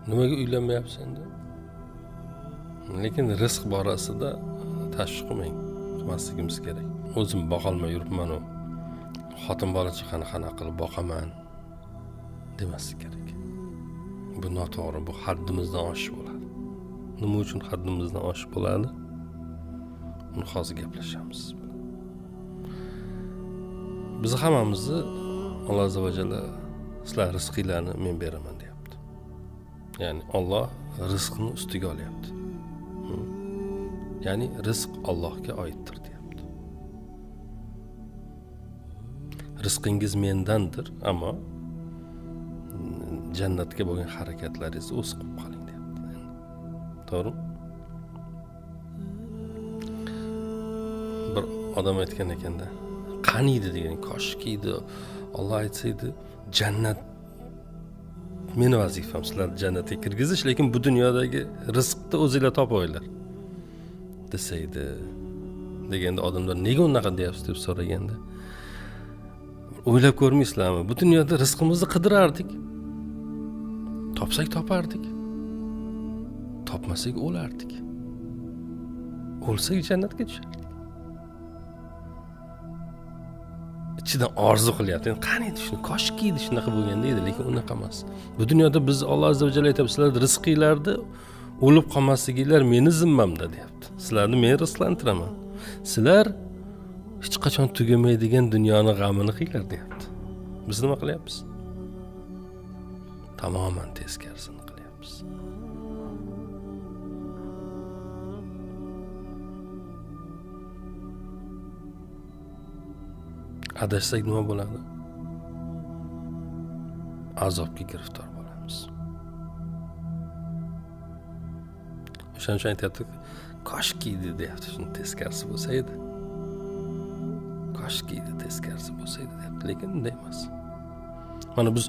Nimaga uylanmayapsan deb. Lekin rizq borasida tashvish qilmang, qilmasligimiz kerak. O'zim boqolmay yuribman u. Xotin bola chaqani qanaqa qilib boqaman demaslik kerak. Bu noto'g'ri, bu haddimizdan oshish bo'ladi. Nima uchun haddimizdan oshish bo'ladi? Uni hozir gaplashamiz. Biz hammamizni Alloh azza va jalla sizlar rizqinglarni men beraman deyapti. Ya'ni Alloh rizqni ustiga olyapti. Ya'ni rizq Allohga oiddir deyapti. Rizqingiz mendandir, ammo jannatga bo'lgan harakatlaringizni o'z qilib qoling deyapti. To'g'rimi? Bir odam aytgan ekanda, qaniydi degan, koshki edi Alloh aytsaydi, jannat meni vazifam sizlarni jannatga kirgizish, lekin bu dunyodagi rizqni o'zingizlar topinglar desaydi. Deganda odamlar nega unaqa deyapsiz deb so'raganda, o'ylab ko'rmaysizlarmi? Bu dunyoda rizqimizni qidirardik. Topsak topardik. Topmasak o'lardik. O'lsak jannatga tushardik. Ichidan orzu qilyapti. Qani edi shuni, koshki edi shunaqa bo'lganda edi, lekin unaqa emas. Bu dunyoda biz Alloh azza va jalla aytibdi, sizlar rizqinglarni o'lib qolmasliginglar meni zimmamda deyapti. Sizlarni men rizqlantiraman. Sizlar hech qachon tugamaydigan dunyoning g'amini qilinglar deyapti. Biz nima qilyapmiz? Tamoman teskarisini qilyapmiz. Adashsak nima bo'ladi? Azobga giriftor bo'lamiz. O'shaning uchun aytayapti, koshki deyapti, shuni teskarisi bo'lsa edi. Koshki teskarisi bo'lsa edi deyapti, lekin unday emas. Mana biz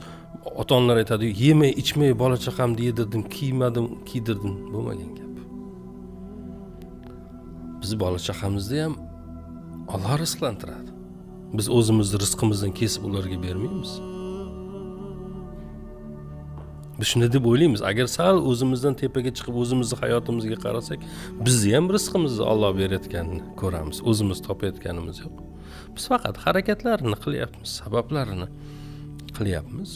ota-onalar aytadi, yemay, ichmay bola chaqamni yedirdim, kiymadim, kiydirdim, bo'lmagan gap. Biz bola chaqamizni ham Alloh rizqlantiradi. Biz o'zimizni rizqimizdan kesib ularga bermaymiz. Biz shuni deb o'ylaymiz, agar sal o'zimizdan tepaga chiqib o'zimizni hayotimizga qarasak, bizni ham rizqimizni Alloh berayotganini ko'ramiz, o'zimiz topayotganimiz yo'q. Biz faqat harakatlarini qilyapmiz, sabablarini qilyapmiz.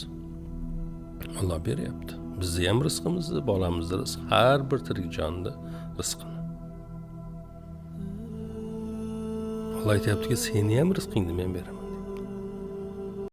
Alloh beryapti. Bizni ham rizqimizni, bolamizni rizq, har bir tirik jonda rizqini. Alloh aytayaptiki, seni ham rizqingni men beraman.